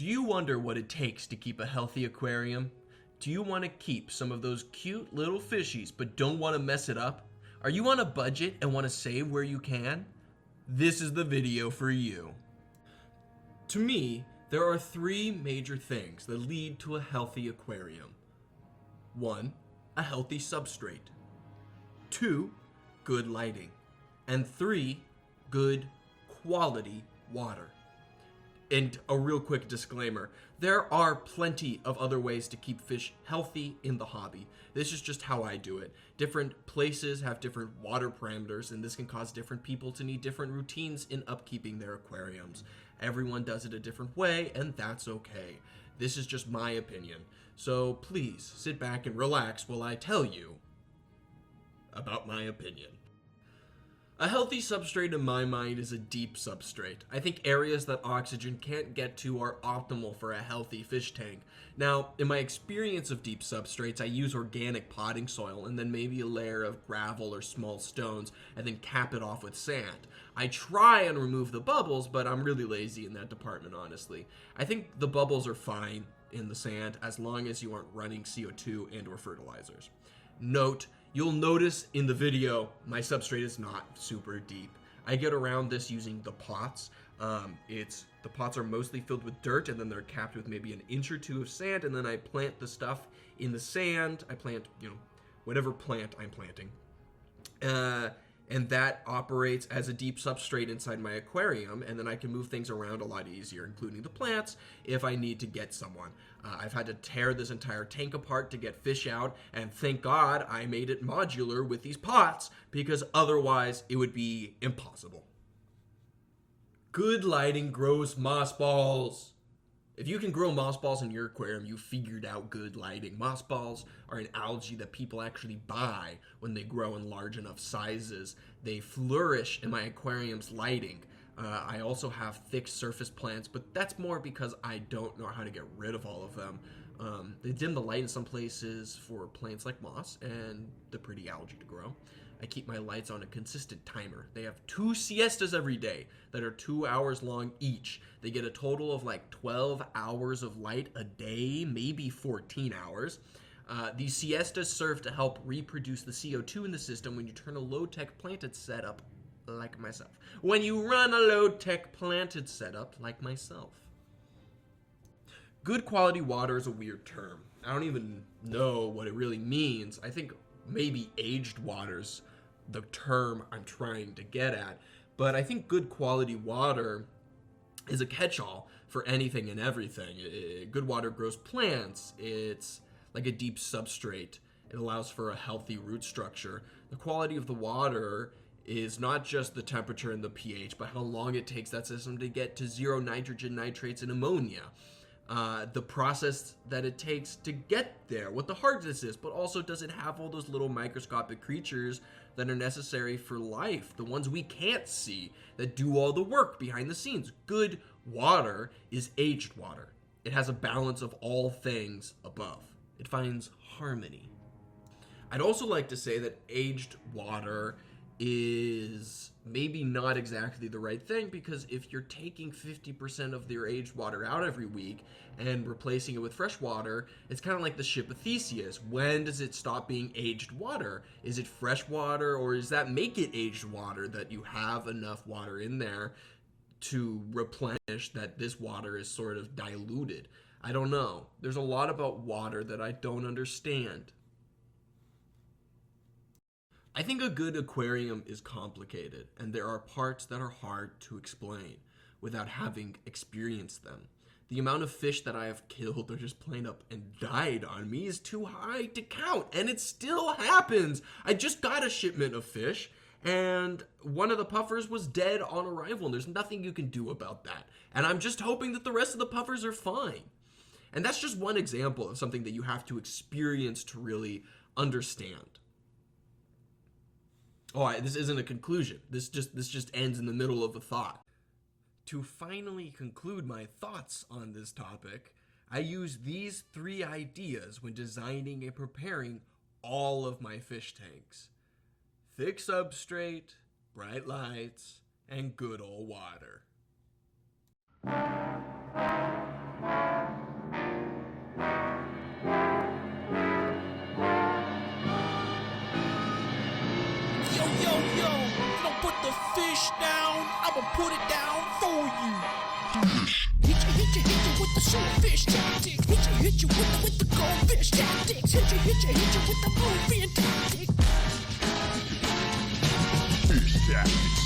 Do you wonder what it takes to keep a healthy aquarium? Do you want to keep some of those cute little fishies but don't want to mess it up? Are you on a budget and want to save where you can? This is the video for you. To me, there are three major things that lead to a healthy aquarium. 1. A healthy substrate. 2. Good lighting. And 3. Good quality water. And a real quick disclaimer, there are plenty of other ways to keep fish healthy in the hobby. This is just how I do it. Different places have different water parameters, and this can cause different people to need different routines in upkeeping their aquariums. Everyone does it a different way, and that's okay. This is just my opinion. So please sit back and relax while I tell you about my opinion. A healthy substrate in my mind is a deep substrate. I think areas that oxygen can't get to are optimal for a healthy fish tank. Now, in my experience of deep substrates, I use organic potting soil and then maybe a layer of gravel or small stones and then cap it off with sand. I try and remove the bubbles, but I'm really lazy in that department, honestly. I think the bubbles are fine in the sand as long as you aren't running CO2 and or fertilizers. Note, you'll notice in the video, my substrate is not super deep. I get around this using the pots. The pots are mostly filled with dirt and then they're capped with maybe an inch or two of sand, and then I plant the stuff in the sand. I plant, whatever plant I'm planting. And that operates as a deep substrate inside my aquarium, and then I can move things around a lot easier, including the plants, if I need to get someone. I've had to tear this entire tank apart to get fish out, and thank God I made it modular with these pots, because otherwise it would be impossible. Good lighting grows moss balls. If you can grow moss balls in your aquarium, you figured out good lighting. Moss balls are an algae that people actually buy when they grow in large enough sizes. They flourish in my aquarium's lighting. I also have thick surface plants, but that's more because I don't know how to get rid of all of them. They dim the light in some places for plants like moss and the pretty algae to grow. I keep my lights on a consistent timer. They have 2 siestas every day that are 2 hours long each. They get a total of like 12 hours of light a day, maybe 14 hours. These siestas serve to help reproduce the CO2 in the system when you turn a low-tech planted setup like myself. When you run a low-tech planted setup like myself. Good quality water is a weird term. I don't even know what it really means. I think maybe aged water's the term I'm trying to get at, but I think good quality water is a catch-all for anything and everything. Good water grows plants. It's like a deep substrate. It allows for a healthy root structure. The quality of the water is not just the temperature and the pH, but how long it takes that system to get to 0 nitrogen, nitrates, and ammonia. The process that it takes to get there, what the hardness is, but also does it have all those little microscopic creatures that are necessary for life, the ones we can't see, that do all the work behind the scenes. Good water is aged water. It has a balance of all things above. It finds harmony. I'd also like to say that aged water is maybe not exactly the right thing, because if you're taking 50% of your aged water out every week and replacing it with fresh water, it's kind of like the ship of Theseus. When does it stop being aged water? Is it fresh water, or does that make it aged water, that you have enough water in there to replenish that this water is sort of diluted? I don't know. There's a lot about water that I don't understand. I think a good aquarium is complicated, and there are parts that are hard to explain without having experienced them. The amount of fish that I have killed or just plain up and died on me is too high to count, and it still happens. I just got a shipment of fish, and one of the puffers was dead on arrival, and there's nothing you can do about that. And I'm just hoping that the rest of the puffers are fine. And that's just one example of something that you have to experience to really understand. Oh, this isn't a conclusion. This just ends in the middle of a thought. To finally conclude my thoughts on this topic, I use these 3 ideas when designing and preparing all of my fish tanks: thick substrate, bright lights, and good old water. yo, yo, you don't put the fish down, I'ma put it down for you. Hit you with the swordfish tactics. Hit you with the goldfish tactics. Hit you with the moving tactics. Fish tactics.